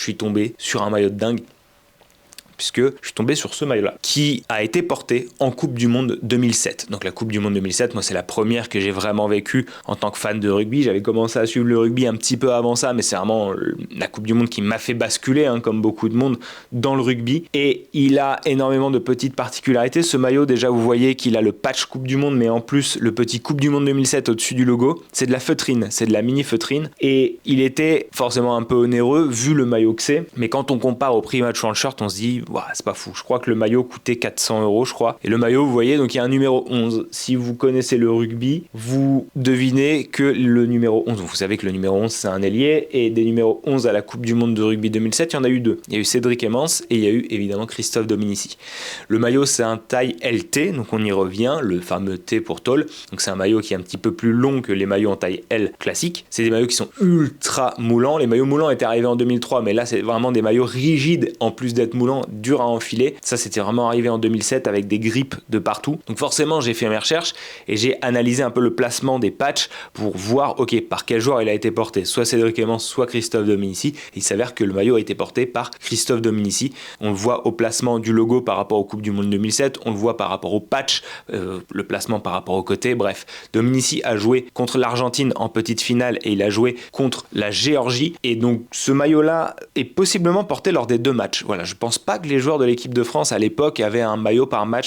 suis tombé sur un maillot de dingue, puisque je suis tombé sur ce maillot-là, qui a été porté en Coupe du Monde 2007. Donc la Coupe du Monde 2007, moi c'est la première que j'ai vraiment vécue en tant que fan de rugby. J'avais commencé à suivre le rugby un petit peu avant ça, mais c'est vraiment la Coupe du Monde qui m'a fait basculer, comme beaucoup de monde, dans le rugby. Et il a énormément de petites particularités. Ce maillot, déjà, vous voyez qu'il a le patch Coupe du Monde, mais en plus, le petit Coupe du Monde 2007 au-dessus du logo. C'est de la feutrine, c'est de la mini feutrine. Et il était forcément un peu onéreux, vu le maillot que c'est. Mais quand on compare au prix match en shirt, on se dit, c'est pas fou. Je crois que le maillot coûtait 400 €, je crois. Et le maillot, vous voyez, donc il y a un numéro 11. Si vous connaissez le rugby, vous devinez que le numéro 11, vous savez que le numéro 11, c'est un ailier, et des numéros 11 à la Coupe du Monde de rugby 2007, il y en a eu deux. Il y a eu Cédric Emmens et il y a eu évidemment Christophe Dominici. Le maillot, c'est un taille LT, donc on y revient, le fameux T pour tall. Donc c'est un maillot qui est un petit peu plus long que les maillots en taille L classique. C'est des maillots qui sont ultra moulants. Les maillots moulants étaient arrivés en 2003, mais là, c'est vraiment des maillots rigides, en plus d'être moulants, dur à enfiler. Ça, c'était vraiment arrivé en 2007 avec des grippes de partout. Donc forcément, j'ai fait mes recherches et j'ai analysé un peu le placement des patchs pour voir, par quel joueur il a été porté. Soit Cédric Emmens, soit Christophe Dominici. Et il s'avère que le maillot a été porté par Christophe Dominici. On le voit au placement du logo par rapport aux Coupes du Monde 2007. On le voit par rapport au patch, le placement par rapport au côté. Bref, Dominici a joué contre l'Argentine en petite finale et il a joué contre la Géorgie. Et donc, ce maillot-là est possiblement porté lors des deux matchs. Voilà, je pense pas que les joueurs de l'équipe de France à l'époque avaient un maillot par match